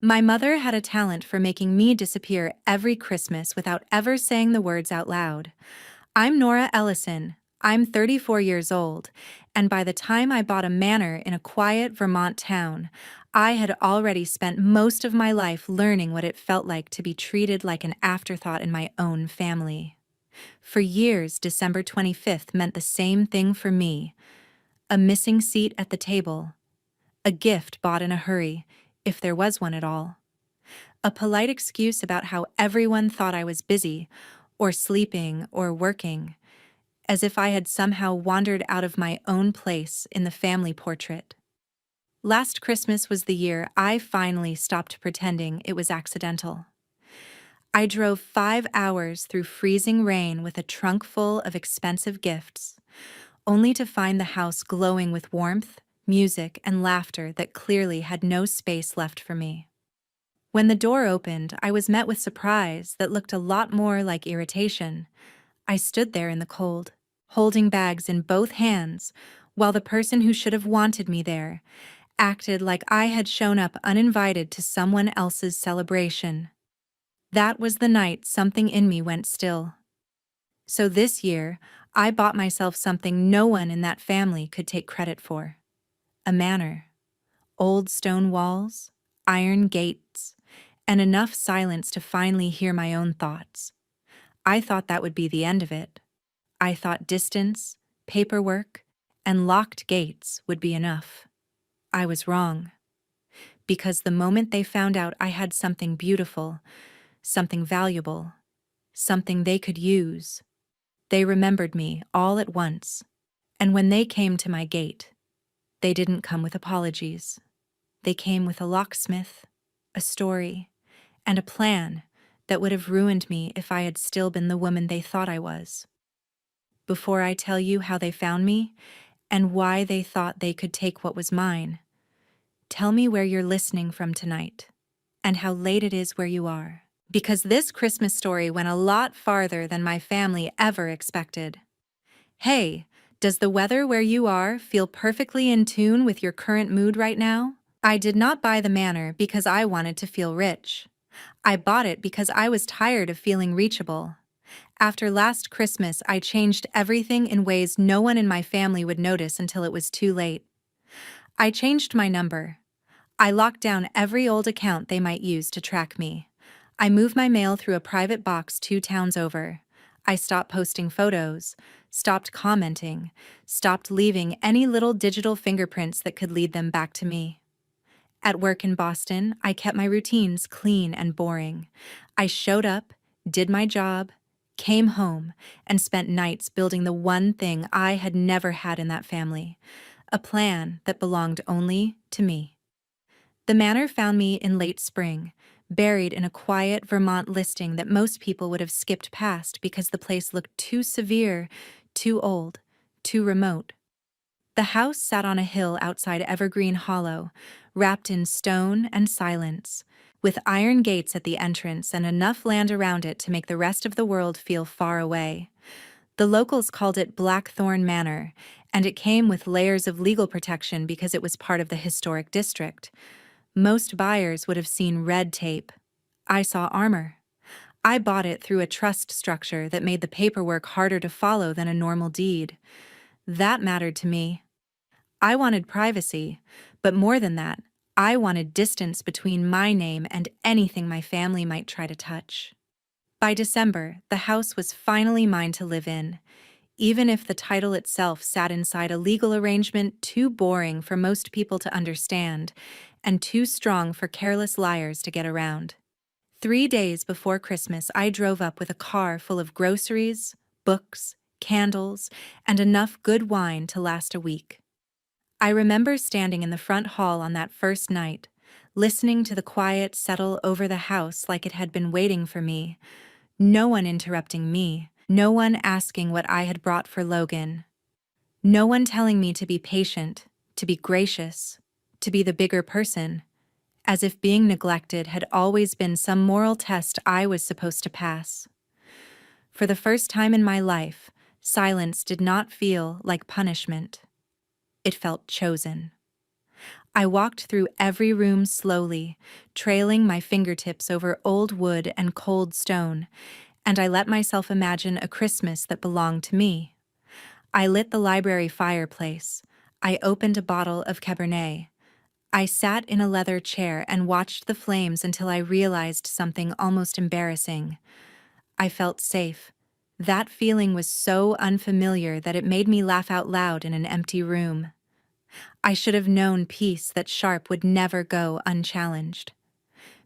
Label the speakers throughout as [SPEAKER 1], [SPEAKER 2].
[SPEAKER 1] My mother had a talent for making me disappear every Christmas without ever saying the words out loud. I'm Nora Ellison. I'm 34 years old, and by the time I bought a manor in a quiet Vermont town, I had already spent most of my life learning what it felt like to be treated like an afterthought in my own family. For years, December 25th meant the same thing for me: a missing seat at the table, a gift bought in a hurry, if there was one at all, a polite excuse about how everyone thought I was busy, or sleeping, or working, as if I had somehow wandered out of my own place in the family portrait. Last Christmas was the year I finally stopped pretending it was accidental. I drove 5 hours through freezing rain with a trunk full of expensive gifts, only to find the house glowing with warmth, music, and laughter that clearly had no space left for me. When the door opened, I was met with surprise that looked a lot more like irritation. I stood there in the cold, holding bags in both hands, while the person who should have wanted me there acted like I had shown up uninvited to someone else's celebration. That was the night something in me went still. So this year, I bought myself something no one in that family could take credit for: a manor. Old stone walls, iron gates, and enough silence to finally hear my own thoughts. I thought that would be the end of it. I thought distance, paperwork, and locked gates would be enough. I was wrong, because the moment they found out I had something beautiful, something valuable, something they could use, they remembered me all at once. And when they came to my gate, they didn't come with apologies. They came with a locksmith, a story, and a plan that would have ruined me if I had still been the woman they thought I was. Before I tell you how they found me and why they thought they could take what was mine, tell me where you're listening from tonight and how late it is where you are. Because this Christmas story went a lot farther than my family ever expected. Hey, does the weather where you are feel perfectly in tune with your current mood right now? I did not buy the manor because I wanted to feel rich. I bought it because I was tired of feeling reachable. After last Christmas, I changed everything in ways no one in my family would notice until it was too late. I changed my number. I locked down every old account they might use to track me. I moved my mail through a private box 2 towns over. I stopped posting photos, stopped commenting, stopped leaving any little digital fingerprints that could lead them back to me. At work in Boston, I kept my routines clean and boring. I showed up, did my job, came home, and spent nights building the one thing I had never had in that family: a plan that belonged only to me. The manor found me in late spring, buried in a quiet Vermont listing that most people would have skipped past because the place looked too severe, too old, too remote. The house sat on a hill outside Evergreen Hollow, wrapped in stone and silence, with iron gates at the entrance and enough land around it to make the rest of the world feel far away. The locals called it Blackthorn Manor, and it came with layers of legal protection because it was part of the historic district. Most buyers would have seen red tape. I saw armor. I bought it through a trust structure that made the paperwork harder to follow than a normal deed. That mattered to me. I wanted privacy, but more than that, I wanted distance between my name and anything my family might try to touch. By December, the house was finally mine to live in, even if the title itself sat inside a legal arrangement too boring for most people to understand and too strong for careless liars to get around. 3 days before Christmas, I drove up with a car full of groceries, books, candles, and enough good wine to last a week. I remember standing in the front hall on that first night, listening to the quiet settle over the house like it had been waiting for me. No one interrupting me, no one asking what I had brought for Logan. No one telling me to be patient, to be gracious, to be the bigger person, as if being neglected had always been some moral test I was supposed to pass. For the first time in my life, silence did not feel like punishment. It felt chosen. I walked through every room slowly, trailing my fingertips over old wood and cold stone, and I let myself imagine a Christmas that belonged to me. I lit the library fireplace. I opened a bottle of Cabernet. I sat in a leather chair and watched the flames until I realized something almost embarrassing. I felt safe. That feeling was so unfamiliar that it made me laugh out loud in an empty room. I should have known peace that sharp would never go unchallenged.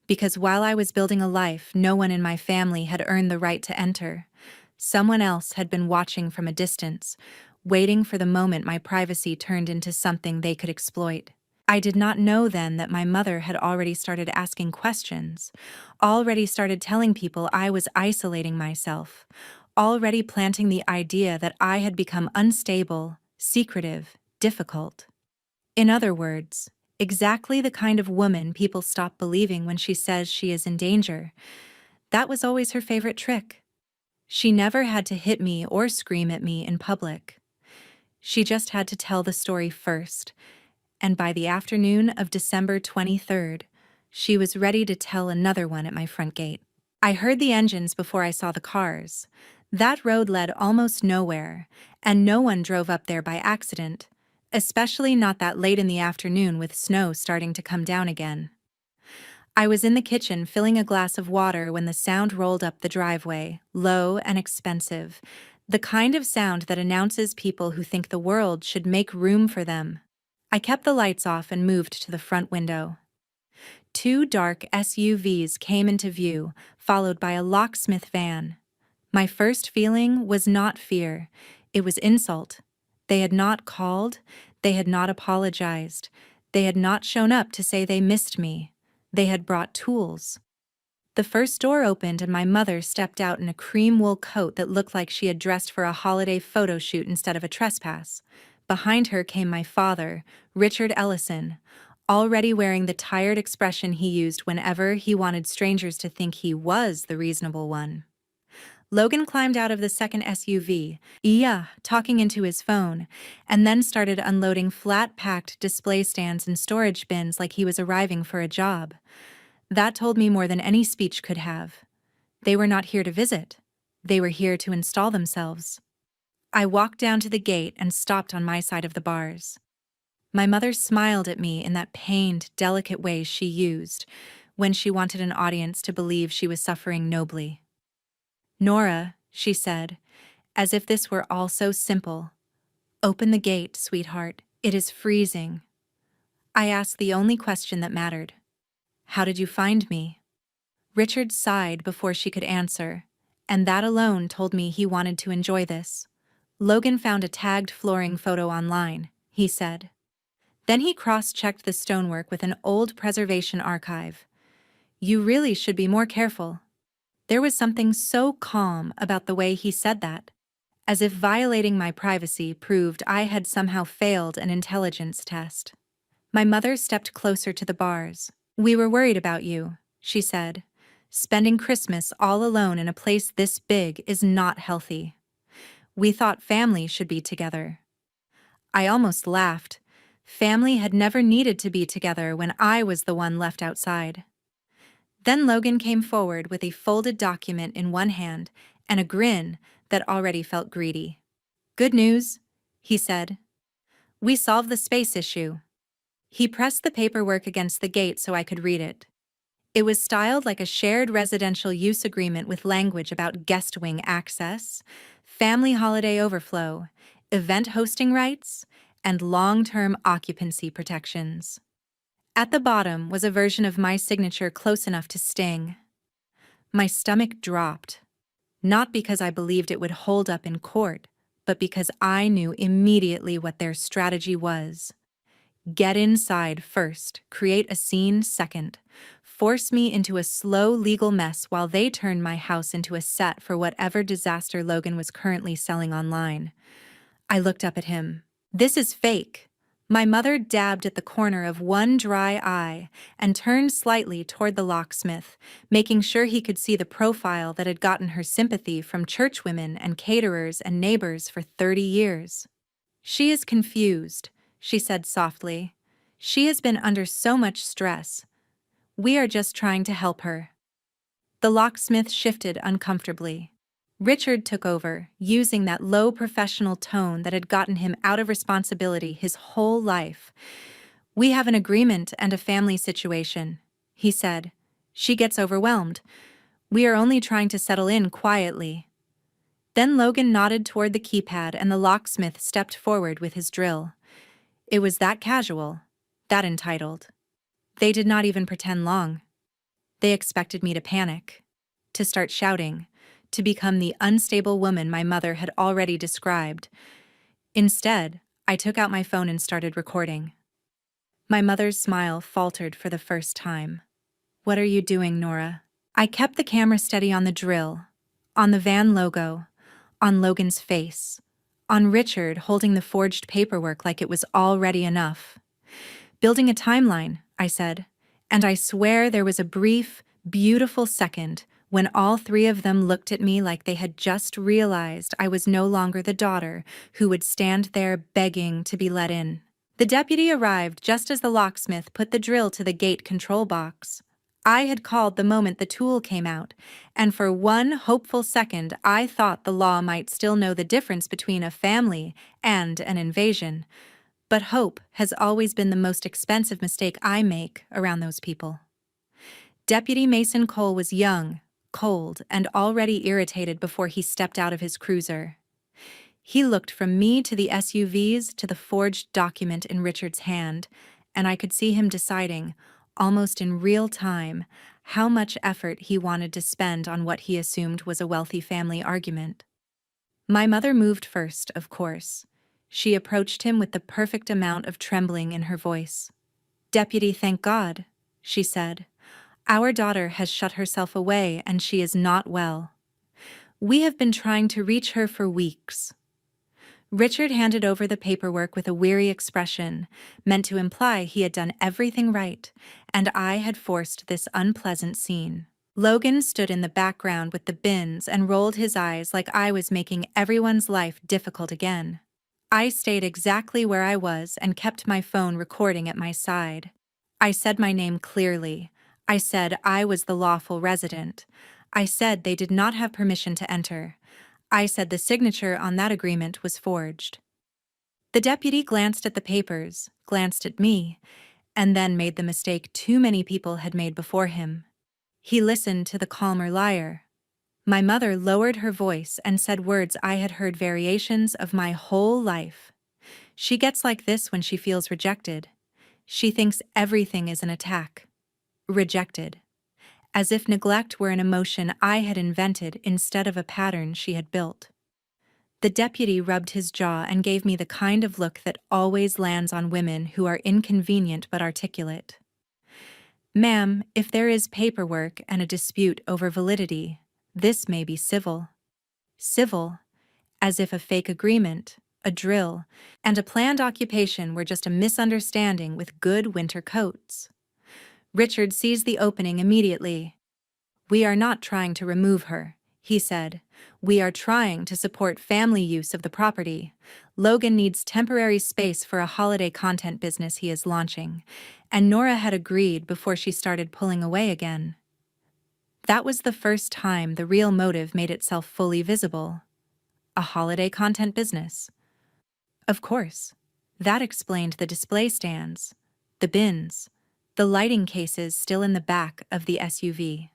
[SPEAKER 1] Because while I was building a life no one in my family had earned the right to enter, someone else had been watching from a distance, waiting for the moment my privacy turned into something they could exploit. I did not know then that my mother had already started asking questions, already started telling people I was isolating myself, already planting the idea that I had become unstable, secretive, difficult. In other words, exactly the kind of woman people stop believing when she says she is in danger. That was always her favorite trick. She never had to hit me or scream at me in public. She just had to tell the story first, and by the afternoon of December 23rd, she was ready to tell another one at my front gate. I heard the engines before I saw the cars. That road led almost nowhere, and no one drove up there by accident, especially not that late in the afternoon with snow starting to come down again. I was in the kitchen filling a glass of water when the sound rolled up the driveway, low and expensive, the kind of sound that announces people who think the world should make room for them. I kept the lights off and moved to the front window. Two dark SUVs came into view, followed by a locksmith van. My first feeling was not fear, it was insult. They had not called, they had not apologized, they had not shown up to say they missed me. They had brought tools. The first door opened and my mother stepped out in a cream wool coat that looked like she had dressed for a holiday photo shoot instead of a trespass. Behind her came my father, Richard Ellison, already wearing the tired expression he used whenever he wanted strangers to think he was the reasonable one. Logan climbed out of the second SUV, talking into his phone, and then started unloading flat-packed display stands and storage bins like he was arriving for a job. That told me more than any speech could have. They were not here to visit. They were here to install themselves. I walked down to the gate and stopped on my side of the bars. My mother smiled at me in that pained, delicate way she used when she wanted an audience to believe she was suffering nobly. "Nora," she said, as if this were all so simple. "Open the gate, sweetheart. It is freezing." I asked the only question that mattered. "How did you find me?" Richard sighed before she could answer, and that alone told me he wanted to enjoy this. "Logan found a tagged flooring photo online," he said. Then he cross-checked the stonework with an old preservation archive. "You really should be more careful." There was something so calm about the way he said that, as if violating my privacy proved I had somehow failed an intelligence test. My mother stepped closer to the bars. "We were worried about you," she said. "Spending Christmas all alone in a place this big is not healthy. We thought family should be together." I almost laughed. Family had never needed to be together when I was the one left outside. Then Logan came forward with a folded document in one hand and a grin that already felt greedy. "Good news," he said. "We solved the space issue." He pressed the paperwork against the gate so I could read it. It was styled like a shared residential use agreement with language about guest wing access, family holiday overflow, event hosting rights, and long-term occupancy protections. At the bottom was a version of my signature close enough to sting. My stomach dropped, not because I believed it would hold up in court, but because I knew immediately what their strategy was. Get inside first, create a scene second, force me into a slow legal mess while they turned my house into a set for whatever disaster Logan was currently selling online. I looked up at him. "This is fake." My mother dabbed at the corner of one dry eye and turned slightly toward the locksmith, making sure he could see the profile that had gotten her sympathy from churchwomen and caterers and neighbors for 30 years. "She is confused," she said softly. She has been under so much stress. We are just trying to help her." The locksmith shifted uncomfortably. Richard took over, using that low professional tone that had gotten him out of responsibility his whole life. "We have an agreement and a family situation," he said. "She gets overwhelmed. We are only trying to settle in quietly." Then Logan nodded toward the keypad and the locksmith stepped forward with his drill. It was that casual, that entitled. They did not even pretend long. They expected me to panic, to start shouting, to become the unstable woman my mother had already described. Instead, I took out my phone and started recording. My mother's smile faltered for the first time. "What are you doing, Nora?" I kept the camera steady on the drill, on the van logo, on Logan's face, on Richard holding the forged paperwork like it was already enough. "Building a timeline," I said, and I swear there was a brief, beautiful second when all three of them looked at me like they had just realized I was no longer the daughter who would stand there begging to be let in. The deputy arrived just as the locksmith put the drill to the gate control box. I had called the moment the tool came out, and for one hopeful second I thought the law might still know the difference between a family and an invasion. But hope has always been the most expensive mistake I make around those people. Deputy Mason Cole was young, cold, and already irritated before he stepped out of his cruiser. He looked from me to the SUVs to the forged document in Richard's hand, and I could see him deciding, almost in real time, how much effort he wanted to spend on what he assumed was a wealthy family argument. My mother moved first, of course. She approached him with the perfect amount of trembling in her voice. "Deputy, thank God," she said. "Our daughter has shut herself away and she is not well. We have been trying to reach her for weeks." Richard handed over the paperwork with a weary expression, meant to imply he had done everything right, and I had forced this unpleasant scene. Logan stood in the background with the bins and rolled his eyes like I was making everyone's life difficult again. I stayed exactly where I was and kept my phone recording at my side. I said my name clearly. I said I was the lawful resident. I said they did not have permission to enter. I said the signature on that agreement was forged. The deputy glanced at the papers, glanced at me, and then made the mistake too many people had made before him. He listened to the calmer liar. My mother lowered her voice and said words I had heard variations of my whole life. She gets like this when she feels rejected. She thinks everything is an attack. Rejected. As if neglect were an emotion I had invented instead of a pattern she had built. The deputy rubbed his jaw and gave me the kind of look that always lands on women who are inconvenient but articulate. "Ma'am, if there is paperwork and a dispute over validity, this may be civil." Civil, as if a fake agreement, a drill, and a planned occupation were just a misunderstanding with good winter coats. Richard seized the opening immediately. "We are not trying to remove her," he said. "We are trying to support family use of the property. Logan needs temporary space for a holiday content business he is launching, and Nora had agreed before she started pulling away again." That was the first time the real motive made itself fully visible. A holiday content business. Of course, that explained the display stands, the bins, the lighting cases still in the back of the SUV.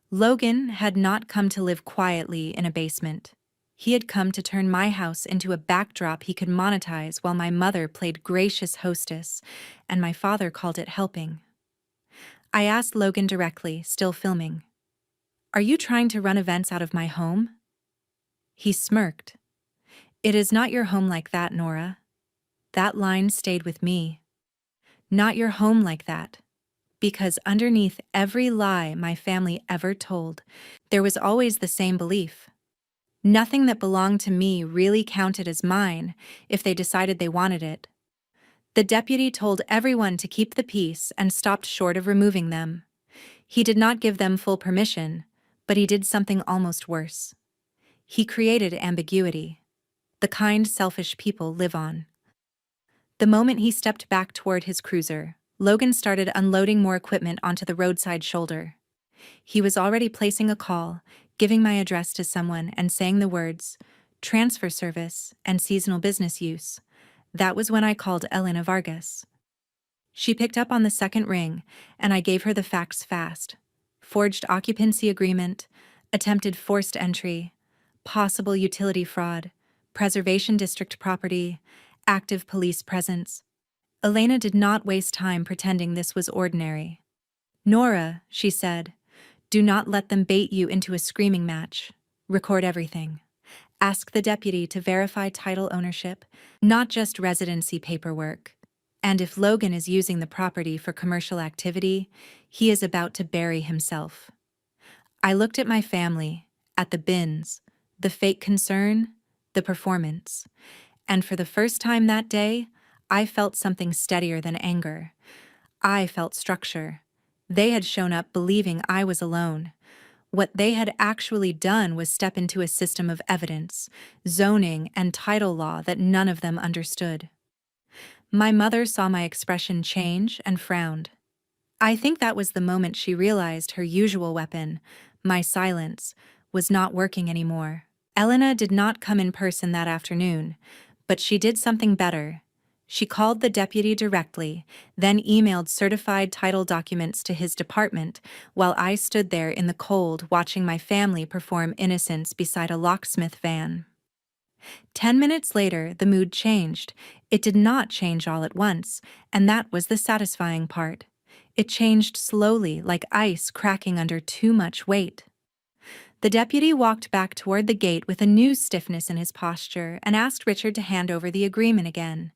[SPEAKER 1] Logan had not come to live quietly in a basement. He had come to turn my house into a backdrop he could monetize while my mother played gracious hostess, and my father called it helping. I asked Logan directly, still filming, "Are you trying to run events out of my home?" He smirked. "It is not your home like that, Nora. That line stayed with me. Not your home like that. Because underneath every lie my family ever told, there was always the same belief. Nothing that belonged to me really counted as mine if they decided they wanted it." The deputy told everyone to keep the peace and stopped short of removing them. He did not give them full permission, but he did something almost worse. He created ambiguity, the kind selfish people live on. The moment he stepped back toward his cruiser, Logan started unloading more equipment onto the roadside shoulder. He was already placing a call, giving my address to someone and saying the words, transfer service and seasonal business use. That was when I called Elena Vargas. She picked up on the second ring, and I gave her the facts fast. Forged occupancy agreement, attempted forced entry, possible utility fraud, preservation district property, active police presence. Elena did not waste time pretending this was ordinary. Nora, she said, do not let them bait you into a screaming match. Record everything. Ask the deputy to verify title ownership, not just residency paperwork. And if Logan is using the property for commercial activity, he is about to bury himself. I looked at my family, at the bins, the fake concern, the performance. And for the first time that day, I felt something steadier than anger. I felt structure. They had shown up believing I was alone. What they had actually done was step into a system of evidence, zoning, and title law that none of them understood. My mother saw my expression change and frowned. I think that was the moment she realized her usual weapon, my silence, was not working anymore. Elena did not come in person that afternoon, but she did something better. She called the deputy directly, then emailed certified title documents to his department while I stood there in the cold watching my family perform innocence beside a locksmith van. 10 minutes later, the mood changed. It did not change all at once, and that was the satisfying part. It changed slowly, like ice cracking under too much weight. The deputy walked back toward the gate with a new stiffness in his posture and asked Richard to hand over the agreement again.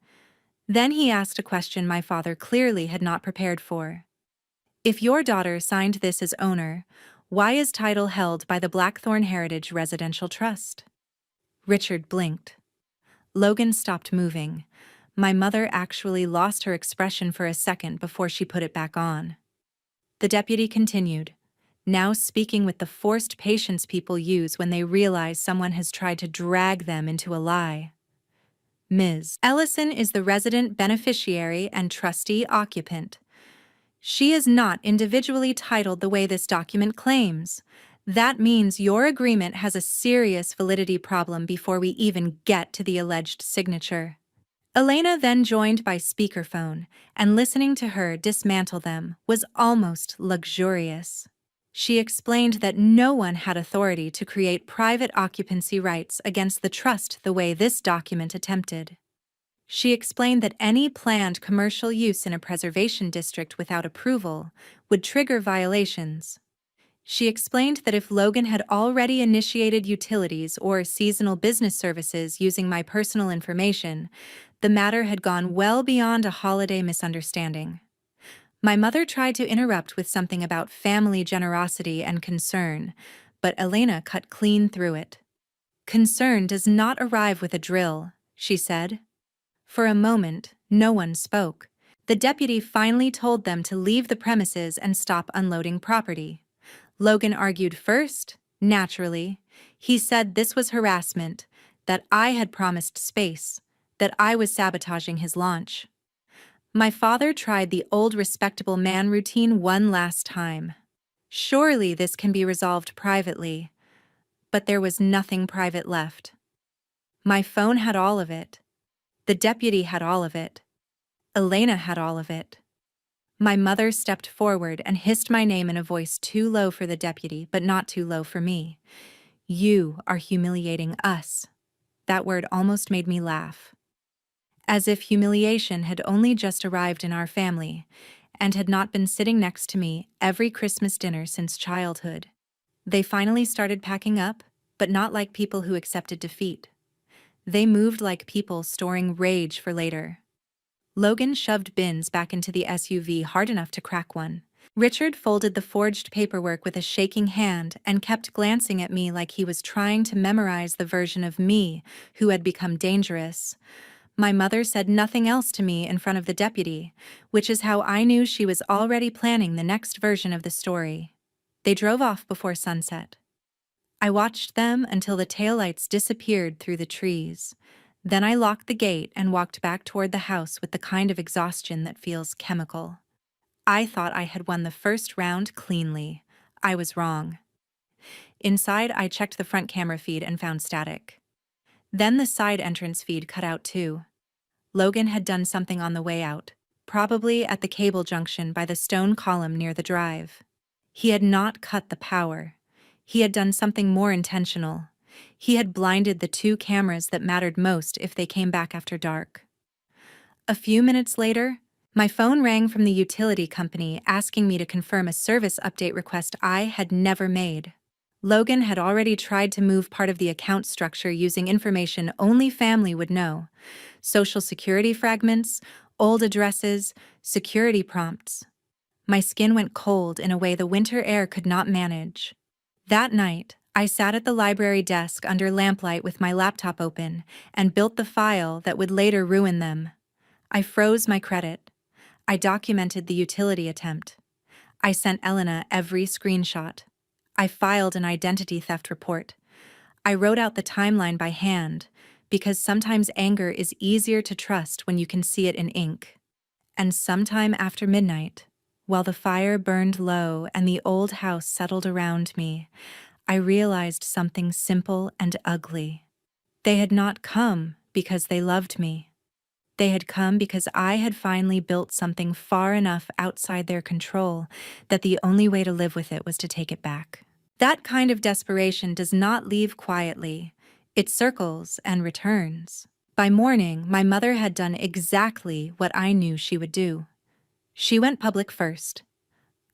[SPEAKER 1] Then he asked a question my father clearly had not prepared for. If your daughter signed this as owner, why is title held by the Blackthorn Heritage Residential Trust? Richard blinked. Logan stopped moving. My mother actually lost her expression for a second before she put it back on. The deputy continued, now speaking with the forced patience people use when they realize someone has tried to drag them into a lie. Ms. Ellison is the resident beneficiary and trustee occupant. She is not individually titled the way this document claims. That means your agreement has a serious validity problem before we even get to the alleged signature. Elena then joined by speakerphone, and listening to her dismantle them was almost luxurious. She explained that no one had authority to create private occupancy rights against the trust the way this document attempted. She explained that any planned commercial use in a preservation district without approval would trigger violations. She explained that if Logan had already initiated utilities or seasonal business services using my personal information, the matter had gone well beyond a holiday misunderstanding. My mother tried to interrupt with something about family generosity and concern, but Elena cut clean through it. Concern does not arrive with a drill, she said. For a moment, no one spoke. The deputy finally told them to leave the premises and stop unloading property. Logan argued first, naturally. He said this was harassment, that I had promised space, that I was sabotaging his launch. My father tried the old respectable man routine one last time. Surely this can be resolved privately. But there was nothing private left. My phone had all of it. The deputy had all of it. Elena had all of it. My mother stepped forward and hissed my name in a voice too low for the deputy, but not too low for me. You are humiliating us. That word almost made me laugh. As if humiliation had only just arrived in our family and had not been sitting next to me every Christmas dinner since childhood. They finally started packing up, but not like people who accepted defeat. They moved like people storing rage for later. Logan shoved bins back into the SUV hard enough to crack one. Richard folded the forged paperwork with a shaking hand and kept glancing at me like he was trying to memorize the version of me who had become dangerous. My mother said nothing else to me in front of the deputy, which is how I knew she was already planning the next version of the story. They drove off before sunset. I watched them until the taillights disappeared through the trees. Then I locked the gate and walked back toward the house with the kind of exhaustion that feels chemical. I thought I had won the first round cleanly. I was wrong. Inside, I checked the front camera feed and found static. Then the side entrance feed cut out too. Logan had done something on the way out, probably at the cable junction by the stone column near the drive. He had not cut the power. He had done something more intentional. He had blinded the two cameras that mattered most if they came back after dark. A few minutes later, my phone rang from the utility company asking me to confirm a service update request I had never made. Logan had already tried to move part of the account structure using information only family would know: social security fragments, old addresses, security prompts. My skin went cold in a way the winter air could not manage. That night, I sat at the library desk under lamplight with my laptop open and built the file that would later ruin them. I froze my credit. I documented the utility attempt. I sent Elena every screenshot. I filed an identity theft report. I wrote out the timeline by hand, because sometimes anger is easier to trust when you can see it in ink. And sometime after midnight, while the fire burned low and the old house settled around me, I realized something simple and ugly. They had not come because they loved me. They had come because I had finally built something far enough outside their control that the only way to live with it was to take it back. That kind of desperation does not leave quietly. It circles and returns. By morning, my mother had done exactly what I knew she would do. She went public first.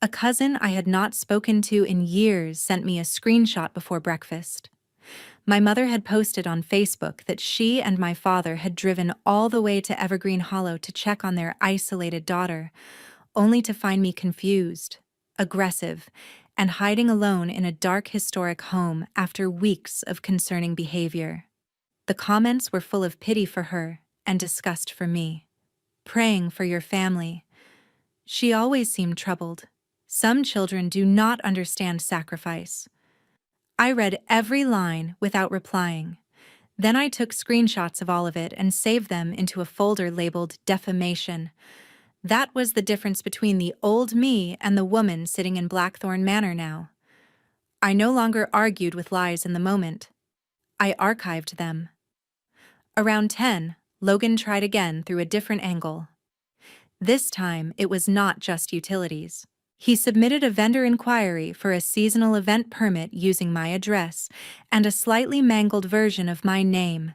[SPEAKER 1] A cousin I had not spoken to in years sent me a screenshot before breakfast. My mother had posted on Facebook that she and my father had driven all the way to Evergreen Hollow to check on their isolated daughter, only to find me confused, aggressive, and hiding alone in a dark historic home after weeks of concerning behavior. The comments were full of pity for her and disgust for me. Praying for your family. She always seemed troubled. Some children do not understand sacrifice. I read every line without replying. Then I took screenshots of all of it and saved them into a folder labeled defamation. That was the difference between the old me and the woman sitting in Blackthorn Manor now. I no longer argued with lies in the moment. I archived them. Around 10, Logan tried again through a different angle. This time, it was not just utilities. He submitted a vendor inquiry for a seasonal event permit using my address and a slightly mangled version of my name,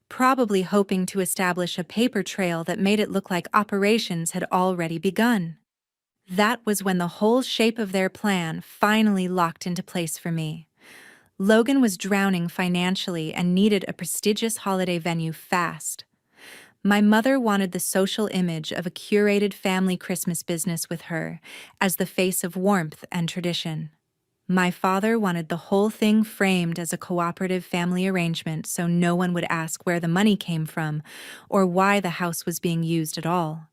[SPEAKER 1] probably hoping to establish a paper trail that made it look like operations had already begun. That was when the whole shape of their plan finally locked into place for me. Logan was drowning financially and needed a prestigious holiday venue fast. My mother wanted the social image of a curated family Christmas business with her as the face of warmth and tradition. My father wanted the whole thing framed as a cooperative family arrangement so no one would ask where the money came from or why the house was being used at all.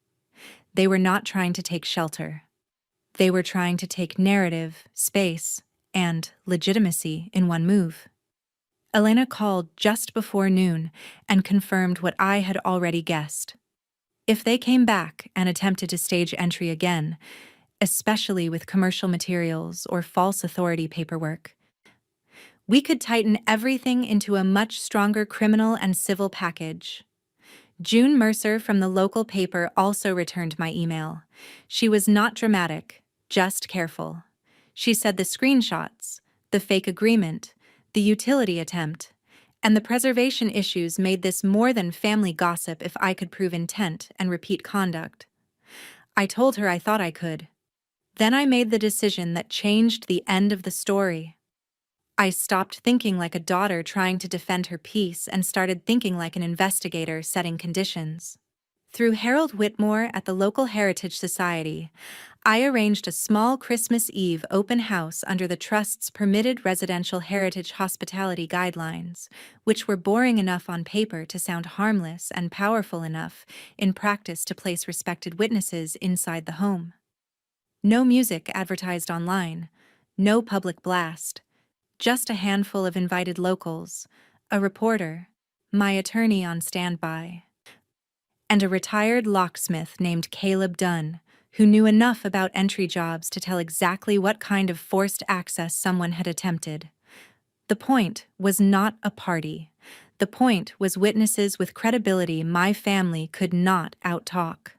[SPEAKER 1] They were not trying to take shelter. They were trying to take narrative, space, and legitimacy in one move. Elena called just before noon and confirmed what I had already guessed. If they came back and attempted to stage entry again, especially with commercial materials or false authority paperwork, we could tighten everything into a much stronger criminal and civil package. June Mercer from the local paper also returned my email. She was not dramatic, just careful. She said the screenshots, the fake agreement, the utility attempt, and the preservation issues made this more than family gossip if I could prove intent and repeat conduct. I told her I thought I could. Then I made the decision that changed the end of the story. I stopped thinking like a daughter trying to defend her peace and started thinking like an investigator setting conditions. Through Harold Whitmore at the local Heritage Society, I arranged a small Christmas Eve open house under the Trust's permitted residential heritage hospitality guidelines, which were boring enough on paper to sound harmless and powerful enough in practice to place respected witnesses inside the home. No music advertised online, no public blast, just a handful of invited locals, a reporter, my attorney on standby, and a retired locksmith named Caleb Dunn, who knew enough about entry jobs to tell exactly what kind of forced access someone had attempted. The point was not a party. The point was witnesses with credibility my family could not outtalk.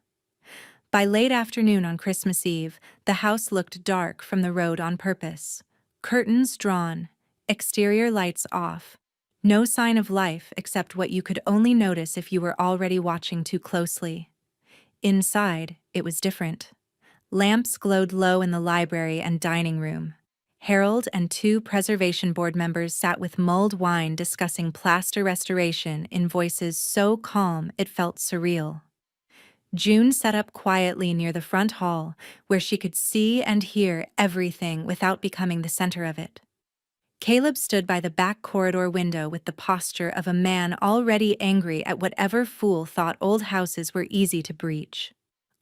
[SPEAKER 1] By late afternoon on Christmas Eve, the house looked dark from the road on purpose. Curtains drawn, exterior lights off. No sign of life except what you could only notice if you were already watching too closely. Inside, it was different. Lamps glowed low in the library and dining room. Harold and two preservation board members sat with mulled wine discussing plaster restoration in voices so calm it felt surreal. June sat up quietly near the front hall, where she could see and hear everything without becoming the center of it. Caleb stood by the back corridor window with the posture of a man already angry at whatever fool thought old houses were easy to breach.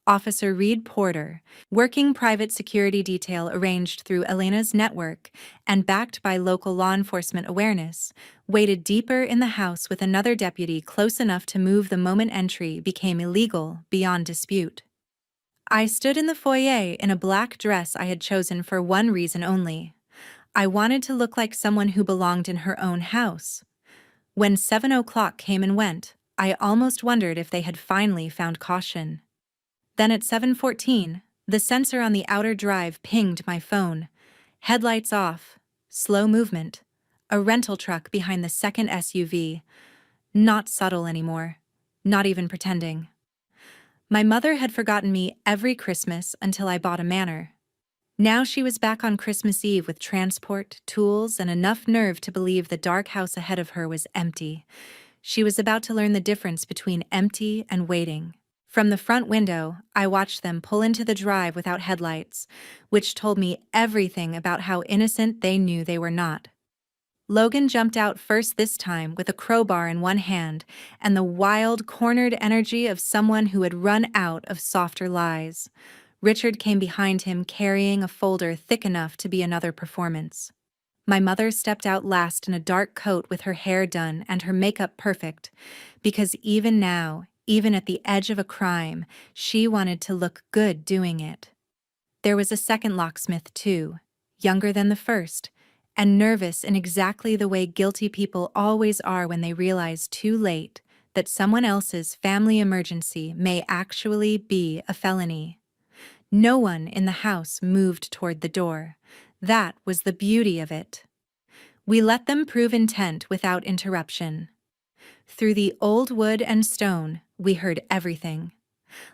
[SPEAKER 1] Officer Reed Porter, working private security detail arranged through Elena's network and backed by local law enforcement awareness, waited deeper in the house with another deputy close enough to move the moment entry became illegal beyond dispute. I stood in the foyer in a black dress I had chosen for one reason only. I wanted to look like someone who belonged in her own house. When 7 o'clock came and went, I almost wondered if they had finally found caution. Then at 7:14, the sensor on the outer drive pinged my phone. Headlights off, slow movement, a rental truck behind the second SUV. Not subtle anymore, not even pretending. My mother had forgotten me every Christmas until I bought a Manor. Now she was back on Christmas Eve with transport, tools, and enough nerve to believe the dark house ahead of her was empty. She was about to learn the difference between empty and waiting. From the front window, I watched them pull into the drive without headlights, which told me everything about how innocent they knew they were not. Logan jumped out first this time with a crowbar in one hand and the wild, cornered energy of someone who had run out of softer lies. Richard came behind him carrying a folder thick enough to be another performance. My mother stepped out last in a dark coat with her hair done and her makeup perfect, because even now, even at the edge of a crime, she wanted to look good doing it. There was a second locksmith, too, younger than the first, and nervous in exactly the way guilty people always are when they realize too late that someone else's family emergency may actually be a felony. No one in the house moved toward the door. That was the beauty of it. We let them prove intent without interruption. Through the old wood and stone, we heard everything.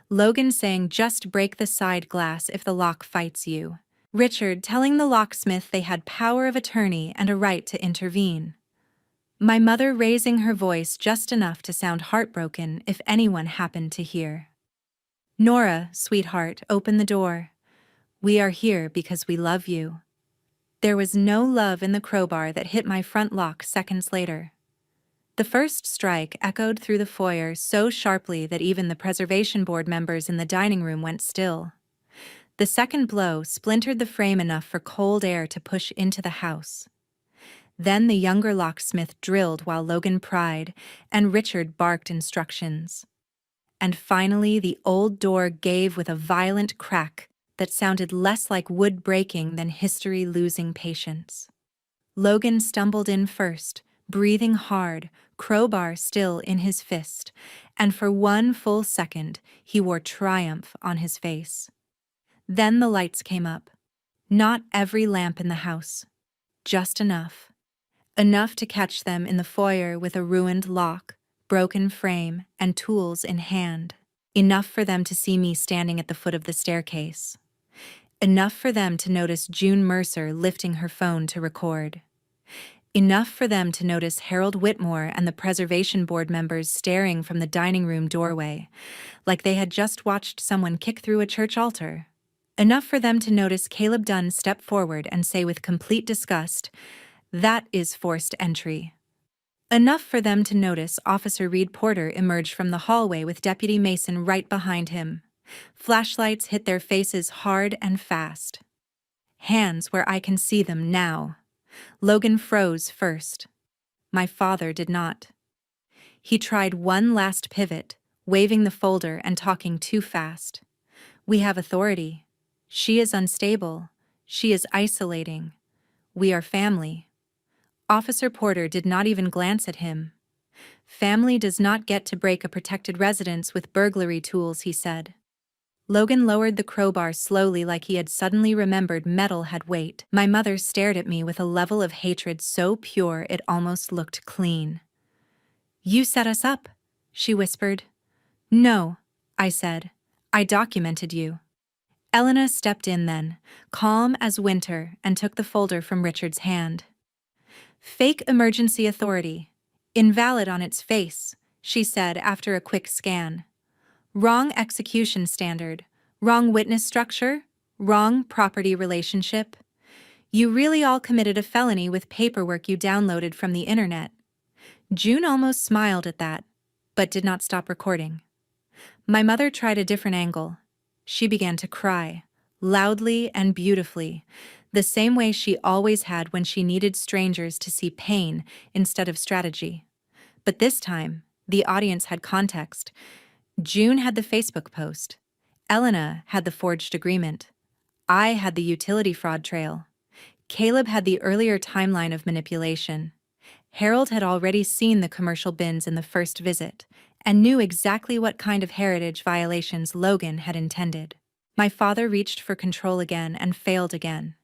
[SPEAKER 1] Logan saying just break the side glass if the lock fights you. Richard telling the locksmith they had power of attorney and a right to intervene. My mother raising her voice just enough to sound heartbroken if anyone happened to hear. Nora, sweetheart, open the door. We are here because we love you. There was no love in the crowbar that hit my front lock seconds later. The first strike echoed through the foyer so sharply that even the preservation board members in the dining room went still. The second blow splintered the frame enough for cold air to push into the house. Then the younger locksmith drilled while Logan pried, and Richard barked instructions. And finally the old door gave with a violent crack that sounded less like wood breaking than history losing patience. Logan stumbled in first, breathing hard, crowbar still in his fist, and for one full second he wore triumph on his face. Then the lights came up. Not every lamp in the house. Just enough. Enough to catch them in the foyer with a ruined lock, broken frame, and tools in hand. Enough for them to see me standing at the foot of the staircase. Enough for them to notice June Mercer lifting her phone to record. Enough for them to notice Harold Whitmore and the preservation board members staring from the dining room doorway, like they had just watched someone kick through a church altar. Enough for them to notice Caleb Dunn step forward and say with complete disgust, "That is forced entry." Enough for them to notice Officer Reed Porter emerge from the hallway with Deputy Mason right behind him. Flashlights hit their faces hard and fast. Hands where I can see them now. Logan froze first. My father did not. He tried one last pivot, waving the folder and talking too fast. We have authority. She is unstable. She is isolating. We are family. Officer Porter did not even glance at him. Family does not get to break a protected residence with burglary tools, he said. Logan lowered the crowbar slowly like he had suddenly remembered metal had weight. My mother stared at me with a level of hatred so pure it almost looked clean. You set us up, she whispered. No, I said. I documented you. Elena stepped in then, calm as winter, and took the folder from Richard's hand. Fake emergency authority. Invalid on its face, she said after a quick scan. Wrong execution standard, wrong witness structure, wrong property relationship. You really all committed a felony with paperwork you downloaded from the internet. June almost smiled at that, but did not stop recording. My mother tried a different angle. She began to cry, loudly and beautifully, the same way she always had when she needed strangers to see pain instead of strategy. But this time, the audience had context. June had the Facebook post. Elena had the forged agreement. I had the utility fraud trail. Caleb had the earlier timeline of manipulation. Harold had already seen the commercial bins in the first visit and knew exactly what kind of heritage violations Logan had intended. My father reached for control again and failed again.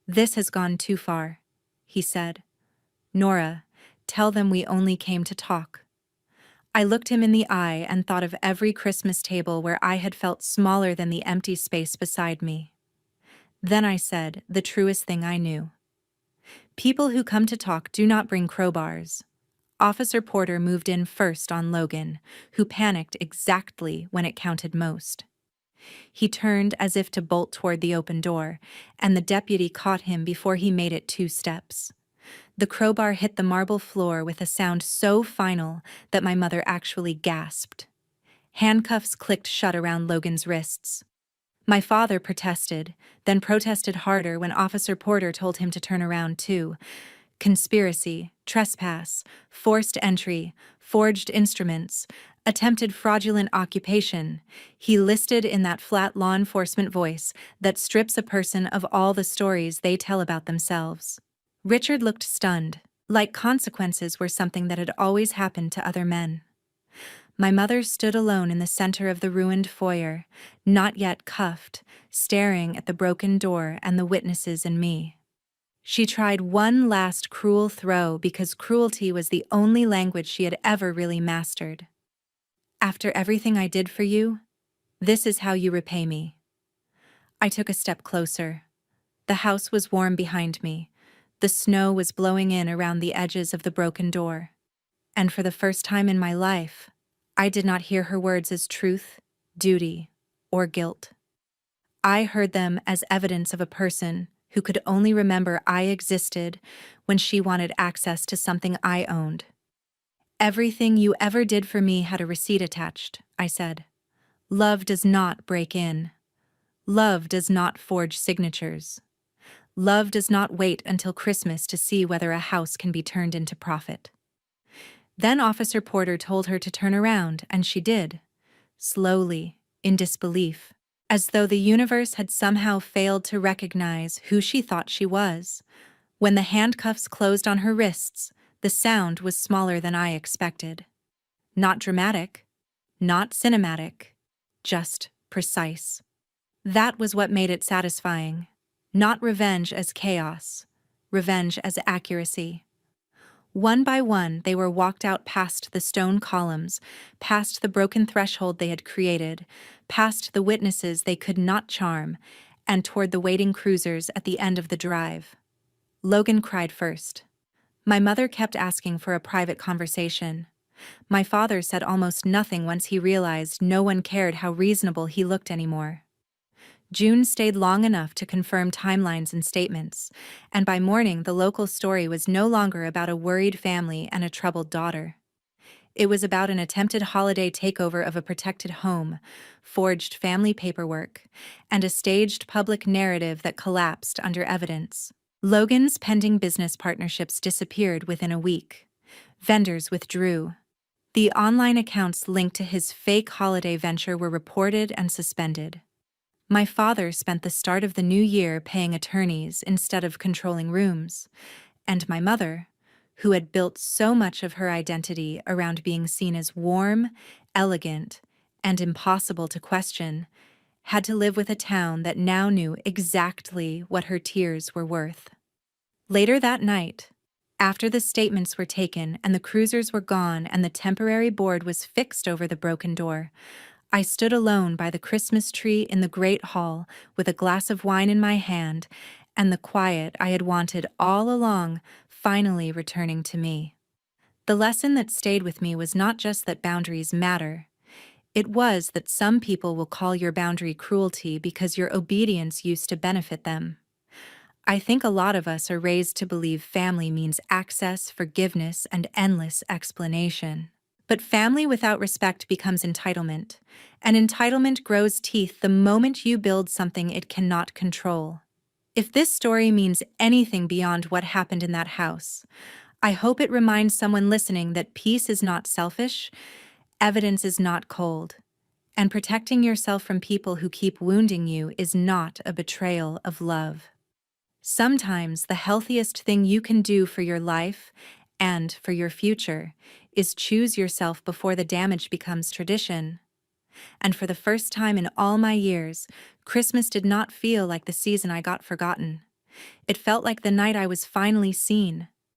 [SPEAKER 1] This has gone too far, he said. Nora, tell them we only came to talk. I looked him in the eye and thought of every Christmas table where I had felt smaller than the empty space beside me. Then I said the truest thing I knew. People who come to talk do not bring crowbars. Officer Porter moved in first on Logan, who panicked exactly when it counted most. He turned as if to bolt toward the open door, and the deputy caught him before he made it 2 steps. The crowbar hit the marble floor with a sound so final that my mother actually gasped. Handcuffs clicked shut around Logan's wrists. My father protested, then protested harder when Officer Porter told him to turn around too. Conspiracy, trespass, forced entry, forged instruments, attempted fraudulent occupation, he listed in that flat law enforcement voice that strips a person of all the stories they tell about themselves. Richard looked stunned, like consequences were something that had always happened to other men. My mother stood alone in the center of the ruined foyer, not yet cuffed, staring at the broken door and the witnesses and me. She tried one last cruel throw because cruelty was the only language she had ever really mastered. After everything I did for you, this is how you repay me. I took a step closer. The house was warm behind me. The snow was blowing in around the edges of the broken door. And for the first time in my life, I did not hear her words as truth, duty, or guilt. I heard them as evidence of a person who could only remember I existed when she wanted access to something I owned. Everything you ever did for me had a receipt attached, I said. Love does not break in. Love does not forge signatures. Love does not wait until Christmas to see whether a house can be turned into profit. Then Officer Porter told her to turn around, and she did. Slowly, in disbelief, as though the universe had somehow failed to recognize who she thought she was. When the handcuffs closed on her wrists, the sound was smaller than I expected. Not dramatic, not cinematic, just precise. That was what made it satisfying. Not revenge as chaos, revenge as accuracy. One by one, they were walked out past the stone columns, past the broken threshold they had created, past the witnesses they could not charm, and toward the waiting cruisers at the end of the drive. Logan cried first. My mother kept asking for a private conversation. My father said almost nothing once he realized no one cared how reasonable he looked anymore. June stayed long enough to confirm timelines and statements, and by morning the local story was no longer about a worried family and a troubled daughter. It was about an attempted holiday takeover of a protected home, forged family paperwork, and a staged public narrative that collapsed under evidence. Logan's pending business partnerships disappeared within a week. Vendors withdrew. The online accounts linked to his fake holiday venture were reported and suspended. My father spent the start of the new year paying attorneys instead of controlling rooms, and my mother, who had built so much of her identity around being seen as warm, elegant, and impossible to question, had to live with a town that now knew exactly what her tears were worth. Later that night, after the statements were taken and the cruisers were gone and the temporary board was fixed over the broken door, I stood alone by the Christmas tree in the great hall with a glass of wine in my hand and the quiet I had wanted all along finally returning to me. The lesson that stayed with me was not just that boundaries matter. It was that some people will call your boundary cruelty because your obedience used to benefit them. I think a lot of us are raised to believe family means access, forgiveness, and endless explanation. But family without respect becomes entitlement, and entitlement grows teeth the moment you build something it cannot control. If this story means anything beyond what happened in that house, I hope it reminds someone listening that peace is not selfish, evidence is not cold, and protecting yourself from people who keep wounding you is not a betrayal of love. Sometimes the healthiest thing you can do for your life and for your future is choose yourself before the damage becomes tradition. And for the first time in all my years, Christmas did not feel like the season I got forgotten. It felt like the night I was finally seen,